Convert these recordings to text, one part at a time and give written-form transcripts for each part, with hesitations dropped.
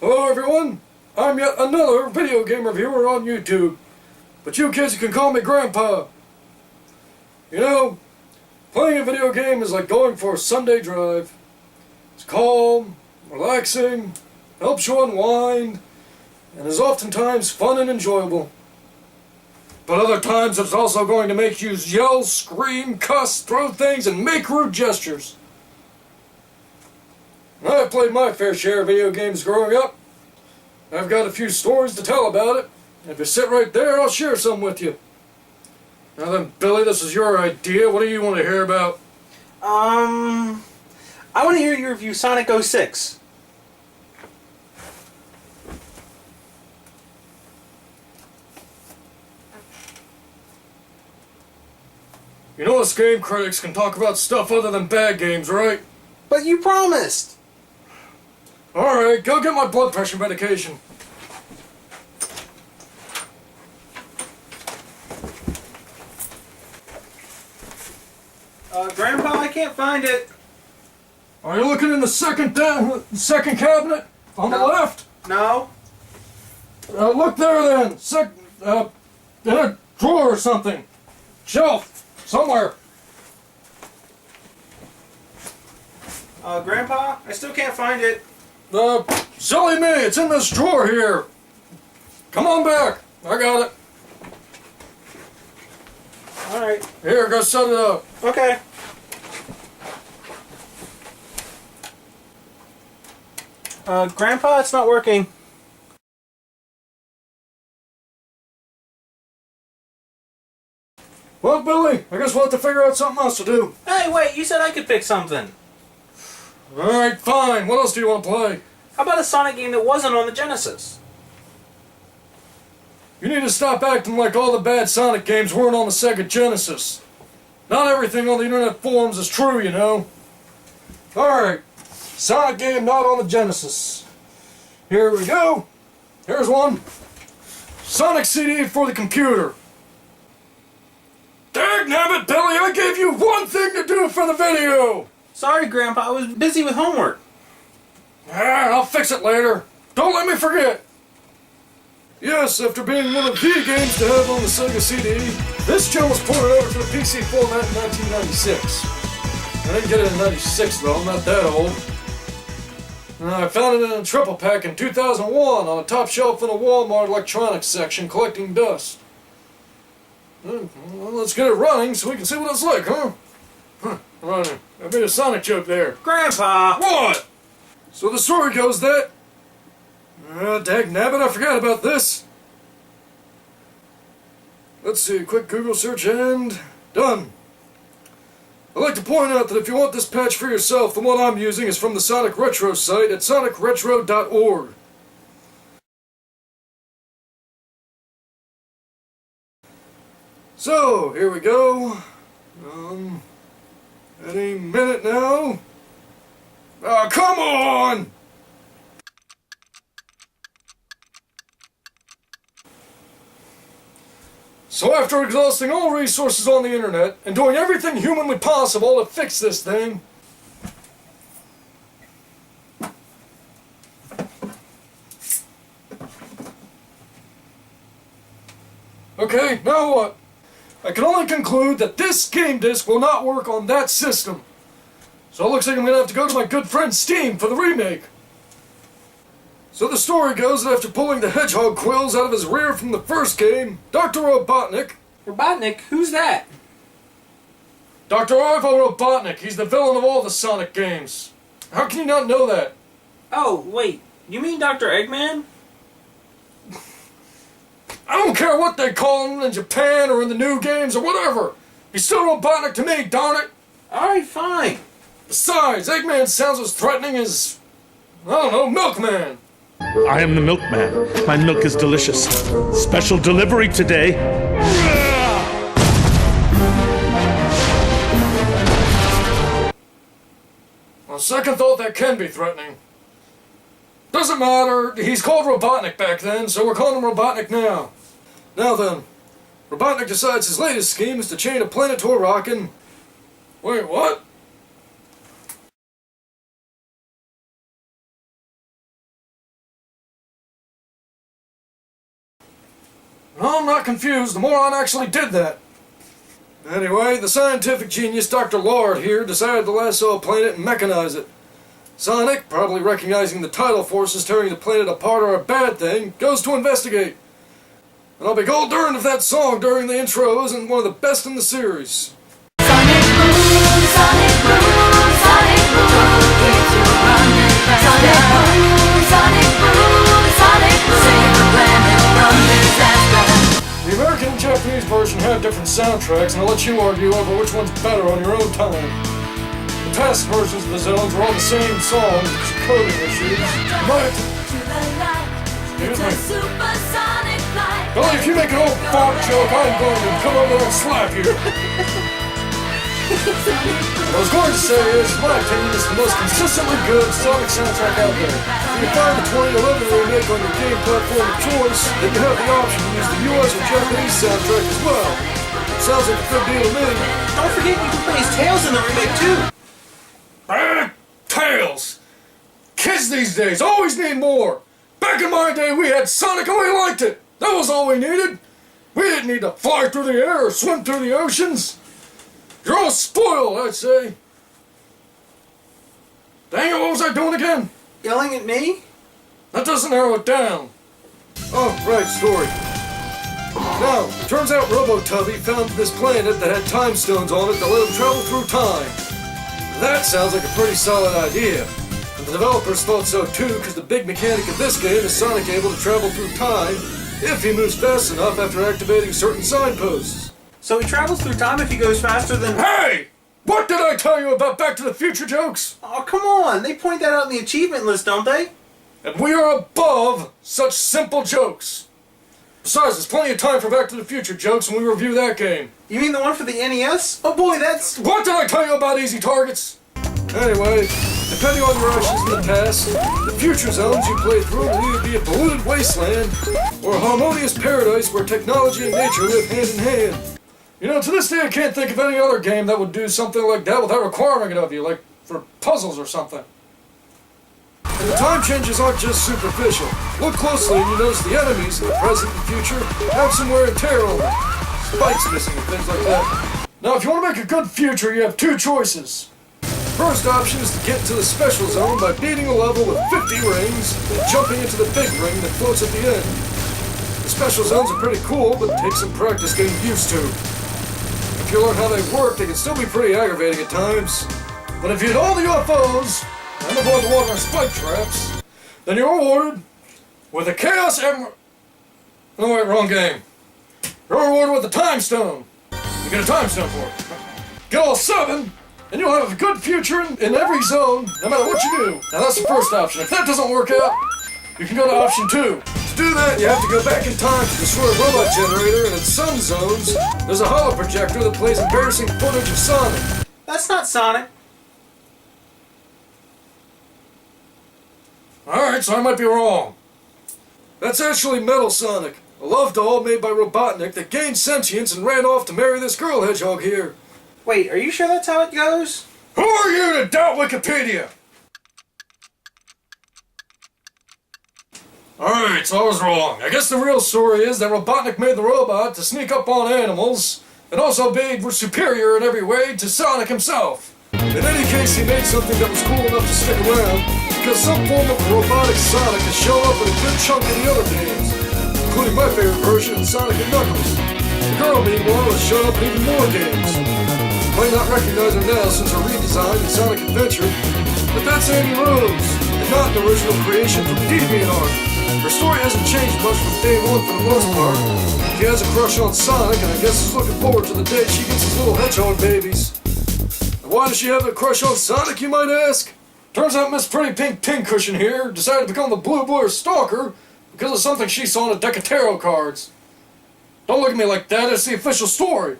Hello everyone, I'm yet another video game reviewer on YouTube, but you kids can call me Grandpa. You know, playing a video game is like going for a Sunday drive. It's calm, relaxing, helps you unwind, and is oftentimes fun and enjoyable. But other times it's also going to make you yell, scream, cuss, throw things, and make rude gestures. I've played my fair share of video games growing up. I've got a few stories to tell about it. If you sit right there, I'll share some with you. Now then, Billy, this is your idea. What do you want to hear about? I want to hear you review Sonic 06. You know us game critics can talk about stuff other than bad games, right? But you promised! Alright, go get my blood pressure medication. Grandpa, I can't find it. Are you looking in the second cabinet? On the left? No. Look there then. In a drawer or something. Shelf. Somewhere. Grandpa, I still can't find it. Silly me, it's in this drawer here. Come on back. I got it. Alright. Here, go set it up. Okay. Grandpa, it's not working. Well, Billy, I guess we'll have to figure out something else to do. Hey, wait, you said I could pick something. Alright, fine. What else do you want to play? How about a Sonic game that wasn't on the Genesis? You need to stop acting like all the bad Sonic games weren't on the Sega Genesis. Not everything on the internet forums is true, you know. Alright, Sonic game not on the Genesis. Here we go. Here's one. Sonic CD for the computer. Dagnabbit, Billy, I gave you one thing to do for the video! Sorry, Grandpa, I was busy with homework. I'll fix it later. Don't let me forget. Yes, after being one of the games to have on the Sega CD, this gem was ported over to the PC format in 1996. I didn't get it in 96 though, I'm not that old. I found it in a triple pack in 2001 on a top shelf in a Walmart electronics section collecting dust. Well, let's get it running so we can see what it's like, huh? Running. I made a Sonic joke there. Grandpa! What? So the story goes that... dagnabbit, I forgot about this. Let's see, quick Google search and... done. I'd like to point out that if you want this patch for yourself, the one I'm using is from the Sonic Retro site at sonicretro.org. So, here we go. Any minute now. Oh, come on! So after exhausting all resources on the internet and doing everything humanly possible to fix this thing, okay, now what? I can only conclude that this game disc will not work on that system. So it looks like I'm going to have to go to my good friend Steam for the remake. So the story goes that after pulling the hedgehog quills out of his rear from the first game, Dr. Robotnik... Robotnik? Who's that? Dr. Ivo Robotnik, he's the villain of all the Sonic games. How can you not know that? Oh, wait. You mean Dr. Eggman? I don't care what they call him in Japan or in the new games or whatever. He's still Robotnik to me, darn it. Alright, fine. Besides, Eggman sounds as threatening as, I don't know, Milkman. I am the milkman. My milk is delicious. Special delivery today. On second thought, that can be threatening. Doesn't matter. He's called Robotnik back then, so we're calling him Robotnik now. Now then, Robotnik decides his latest scheme is to chain a planet to a rock and... Wait, what? No, I'm not confused. The moron actually did that. Anyway, the scientific genius Dr. Lord here decided to lasso a planet and mechanize it. Sonic, probably recognizing the tidal forces tearing the planet apart are a bad thing, goes to investigate. And I'll be gold darned if that song during the intro isn't one of the best in the series. Sonic boom, Sonic boom, Sonic boom, keeps you running faster. Sonic boom, Sonic boom, Sonic boom, save the planet from disaster. The American and Japanese version have different soundtracks, and I'll let you argue over which one's better on your own time. The test versions of the zones are all the same songs, just coding issues. But, excuse me. Supersonic flight. Billy, if you make an old fart joke, I'm going to come over there and slap you. What I was going to say is, in my opinion, it's the most consistently good Sonic soundtrack out there. If you find the 2011 remake on your game platform of choice, then you have the option to use the US or Japanese soundtrack as well. Sounds like a good deal to me. Don't forget you can play as Tails in the remake too. Tails! Kids these days always need more! Back in my day, we had Sonic and we liked it! That was all we needed! We didn't need to fly through the air or swim through the oceans! You're all spoiled, I'd say! Dang it, what was I doing again? Yelling at me? That doesn't narrow it down. Oh, right, story. Now, it turns out Robotubby found this planet that had time stones on it that let him travel through time. That sounds like a pretty solid idea. And the developers thought so too, because the big mechanic of this game is Sonic able to travel through time if he moves fast enough after activating certain signposts. So he travels through time if he goes faster than... Hey! What did I tell you about Back to the Future jokes? Oh, come on. They point that out in the achievement list, don't they? And we are above such simple jokes. Besides, there's plenty of time for Back to the Future jokes when we review that game. You mean the one for the NES? Oh boy, that's... What did I tell you about easy targets? Anyway, depending on your actions in the past, the future zones you play through will either be a polluted wasteland or a harmonious paradise where technology and nature live hand in hand. You know, to this day I can't think of any other game that would do something like that without requiring it of you, like for puzzles or something. And the time changes aren't just superficial. Look closely and you notice the enemies in the present and future have some wear and tear on them. Spikes missing and things like that. Now, if you want to make a good future, you have two choices. First option is to get into the special zone by beating a level with 50 rings and jumping into the big ring that floats at the end. The special zones are pretty cool, but take some practice getting used to. If you learn how they work, they can still be pretty aggravating at times. But if you hit all the UFOs and avoid the water and spike traps, then you're rewarded with a Chaos Emerald... Oh wait, wrong game. You're rewarded with a Time Stone. You get a Time Stone for it. Get all 7, and you'll have a good future in every zone, no matter what you do. Now that's the first option. If that doesn't work out, you can go to option 2. To do that, you have to go back in time to destroy a robot generator, and in some zones, there's a holo projector that plays embarrassing footage of Sonic. That's not Sonic. Alright, so I might be wrong. That's actually Metal Sonic, a love doll made by Robotnik that gained sentience and ran off to marry this girl hedgehog here. Wait, are you sure that's how it goes? Who are you to doubt Wikipedia? Alright, so I was wrong. I guess the real story is that Robotnik made the robot to sneak up on animals, and also be superior in every way to Sonic himself. In any case, he made something that was cool enough to stick around, because some form of robotic Sonic has shown up in a good chunk of the other games, including my favorite version, Sonic & Knuckles. The girl, meanwhile, has shown up in even more games. You might not recognize her now since her redesign in Sonic Adventure, but that's Andy Rose, and not an original creation from DeviantArt. Her story hasn't changed much from day one for the most part. She has a crush on Sonic, and I guess is looking forward to the day she gets his little hedgehog babies. And why does she have a crush on Sonic, you might ask? Turns out Miss Pretty Pink Pincushion here decided to become the Blue Boy stalker because of something she saw in a deck of tarot cards. Don't look at me like that, it's the official story. It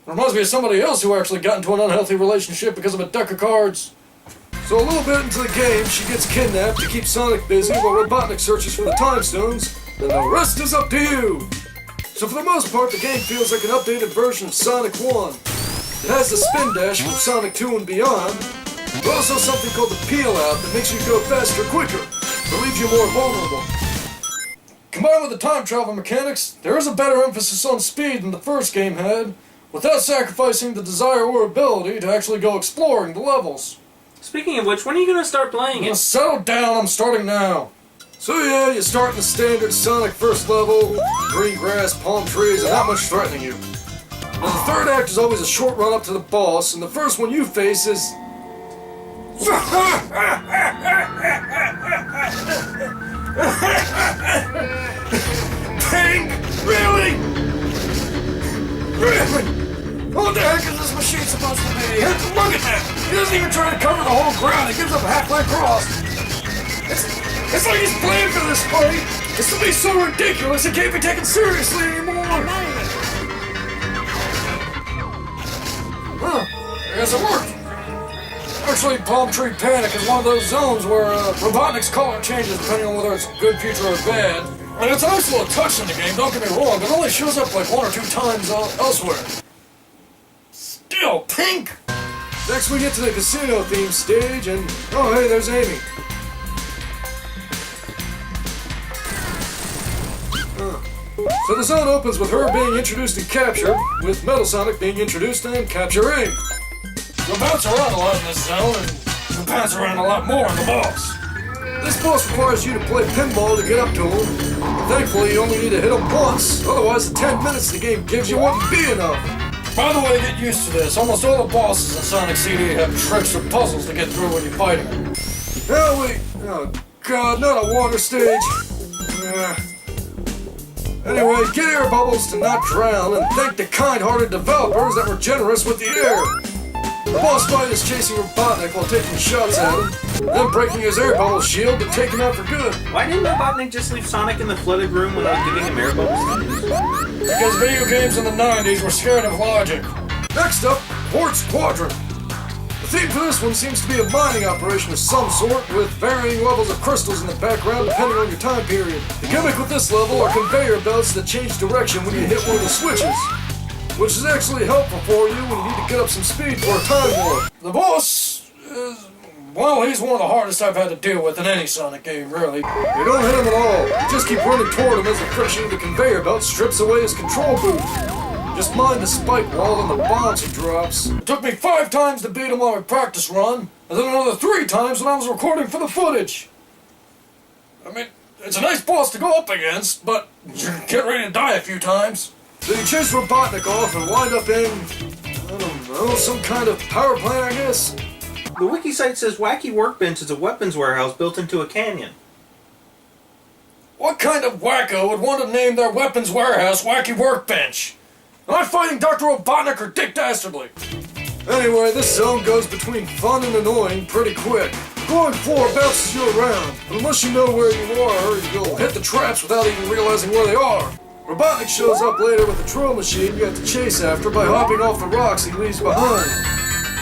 reminds me of somebody else who actually got into an unhealthy relationship because of a deck of cards. So a little bit into the game, she gets kidnapped to keep Sonic busy while Robotnik searches for the Time Stones, and the rest is up to you! So for the most part, the game feels like an updated version of Sonic 1. It has the spin dash from Sonic 2 and beyond, but also something called the peel out that makes you go faster quicker, but leaves you more vulnerable. Combined with the time travel mechanics, there is a better emphasis on speed than the first game had, without sacrificing the desire or ability to actually go exploring the levels. Speaking of which, when are you going to start playing Now it? settle down, I'm starting now. So yeah, you start in the standard Sonic first level, green grass, palm trees, and not much threatening you. Now the third act is always a short run up to the boss, and the first one you face is... Pink! Really? Really? What the heck is this machine supposed to be? Look at that! He doesn't even try to cover the whole ground, he gives up halfway across. It's like he's playing for this fight. It's to be so ridiculous it can't be taken seriously anymore. Huh, I guess it worked. Actually, Palm Tree Panic is one of those zones where Robotnik's color changes depending on whether it's a good feature or bad. I mean, it's a nice little touch in the game, don't get me wrong, but it only shows up like 1 or 2 times elsewhere. Still pink! Next we get to the casino theme stage, and oh hey, there's Amy. So the zone opens with her being introduced and captured, with Metal Sonic being introduced and capturing. You'll bounce around a lot in this zone, and you'll bounce around a lot more in the boss. This boss requires you to play pinball to get up to him. Thankfully, you only need to hit him once, otherwise the 10 minutes the game gives you wouldn't be enough. By the way, get used to this. Almost all the bosses in Sonic CD have tricks or puzzles to get through when you're fighting them. Oh god, not a water stage. Anyway, get air bubbles to not drown, and thank the kind-hearted developers that were generous with the air. The boss fight is chasing Robotnik while taking shots at him, then breaking his air bubble shield to take him out for good. Why didn't Robotnik just leave Sonic in the flooded room without giving him air bubbles? Because video games in the 90s were scared of logic. Next up, Quartz Quadrant. The theme for this one seems to be a mining operation of some sort, with varying levels of crystals in the background depending on your time period. The gimmick with this level are conveyor belts that change direction when you hit one of the switches, which is actually helpful for you when you need to get up some speed for a time warp. The boss is... well, he's one of the hardest I've had to deal with in any Sonic game, really. You don't hit him at all. You just keep running toward him as the friction of the conveyor belt strips away his control booth. Just mind the spike wall and the bombs he drops. It took me 5 times to beat him on my practice run, and then another 3 times when I was recording for the footage. I mean, it's a nice boss to go up against, but you get ready to die a few times. So you chase Robotnik off and wind up in, I don't know, some kind of power plant, I guess? The wiki site says Wacky Workbench is a weapons warehouse built into a canyon. What kind of wacko would want to name their weapons warehouse Wacky Workbench? Am I fighting Dr. Robotnik or Dick Dastardly? Anyway, this zone goes between fun and annoying pretty quick. The glowing floor bounces you around, but unless you know where you are, you'll hit the traps without even realizing where they are. Robotnik shows up later with a drill machine you have to chase after by hopping off the rocks he leaves behind.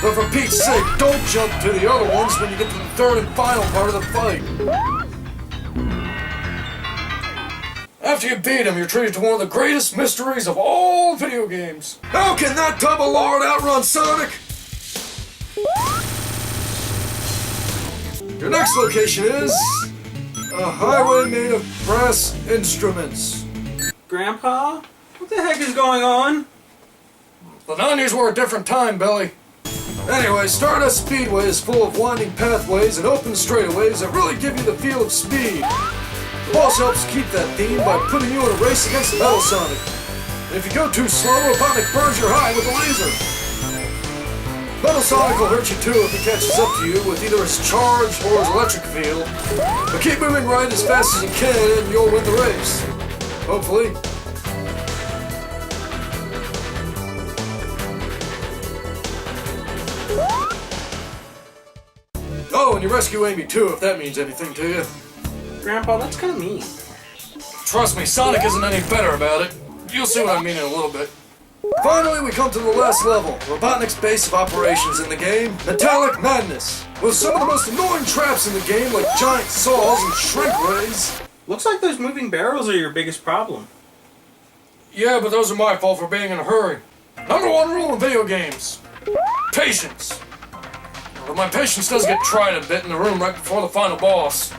But for Pete's sake, don't jump to the other ones when you get to the third and final part of the fight. After you beat him, you're treated to one of the greatest mysteries of all video games. How can that double lord outrun Sonic? Your next location is... a highway made of brass instruments. Grandpa? What the heck is going on? The 90s were a different time, Billy. Anyway, Stardust Speedway is full of winding pathways and open straightaways that really give you the feel of speed. The boss helps keep that theme by putting you in a race against Metal Sonic. And if you go too slow, Robotnik burns your hide with a laser. Metal Sonic will hurt you too if he catches up to you with either his charge or his electric field. But keep moving right as fast as you can and you'll win the race. Hopefully. Oh, and you rescue Amy too, if that means anything to you. Grandpa, that's kind of mean. Trust me, Sonic isn't any better about it. You'll see what I mean in a little bit. Finally, we come to the last level, Robotnik's base of operations in the game, Metallic Madness. With some of the most annoying traps in the game, like giant saws and shrink rays. Looks like those moving barrels are your biggest problem. Yeah, but those are my fault for being in a hurry. Number 1 rule in video games. Patience. But my patience does get tried a bit in the room right before the final boss.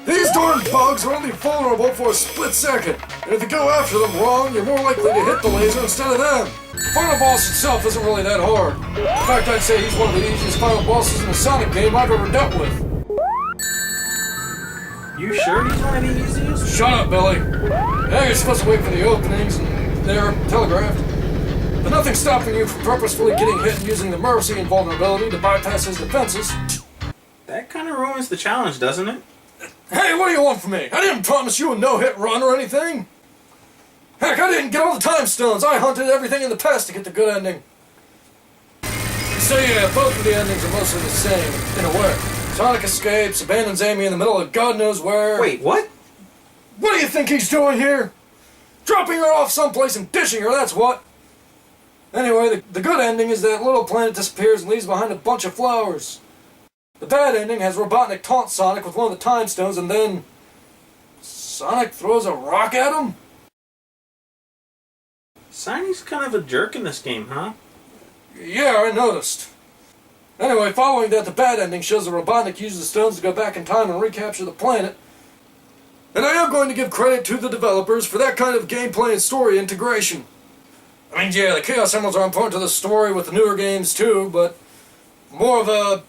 These These darn bugs are only vulnerable for a split second, and if you go after them wrong, you're more likely to hit the laser instead of them. The final boss itself isn't really that hard. In fact, I'd say he's one of the easiest final bosses in a Sonic game I've ever dealt with. You sure he's one of the easiest? Shut up, Billy. Yeah, you're supposed to wait for the openings, and they're telegraphed. But nothing's stopping you from purposefully getting hit and using the mercy and vulnerability to bypass his defenses. That kind of ruins the challenge, doesn't it? Hey, what do you want from me? I didn't promise you a no-hit run or anything. Heck, I didn't get all the time stones. I hunted everything in the past to get the good ending. So yeah, both of the endings are mostly the same, in a way. Sonic escapes, abandons Amy in the middle of God knows where. Wait, what? What do you think he's doing here? Dropping her off someplace and dishing her, that's what. Anyway, the good ending is that little planet disappears and leaves behind a bunch of flowers. The bad ending has Robotnik taunt Sonic with one of the time stones, and then Sonic throws a rock at him? Sony's kind of a jerk in this game, huh? Yeah, I noticed. Anyway, following that, the bad ending shows that Robotnik uses the stones to go back in time and recapture the planet. And I am going to give credit to the developers for that kind of gameplay and story integration. I mean, yeah, the Chaos Emeralds are important to the story with the newer games too, but more of a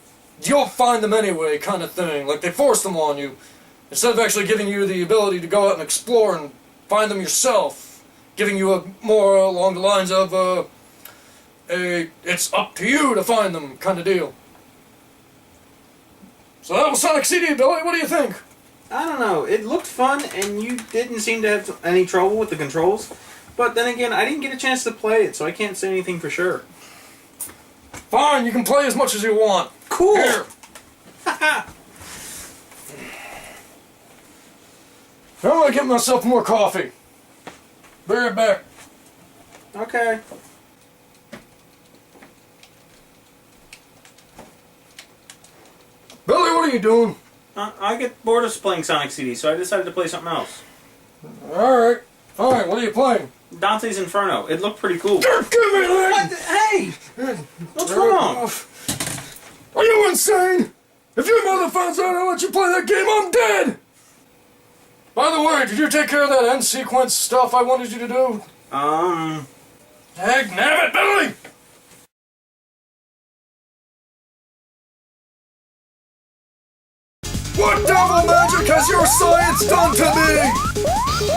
you'll find them anyway kind of thing. Like, they force them on you, instead of actually giving you the ability to go out and explore and find them yourself. Giving you a more along the lines of it's up to you to find them kind of deal. So that was Sonic CD, Billy. What do you think? I don't know. It looked fun, and you didn't seem to have any trouble with the controls. But then again, I didn't get a chance to play it, so I can't say anything for sure. Fine, you can play as much as you want. Cool! Here. I'm gonna get myself more coffee. Be right back. Okay. Billy, what are you doing? I get bored of playing Sonic CD, so I decided to play something else. Alright. Alright, what are you playing? Dante's Inferno. It looked pretty cool. Give me that! What? Hey! What's wrong? Are you insane? If your mother finds out I let you play that game, I'm dead! By the way, did you take care of that end sequence stuff I wanted you to do? Heck, Nabbit, Billy! What devil magic has your science done to me?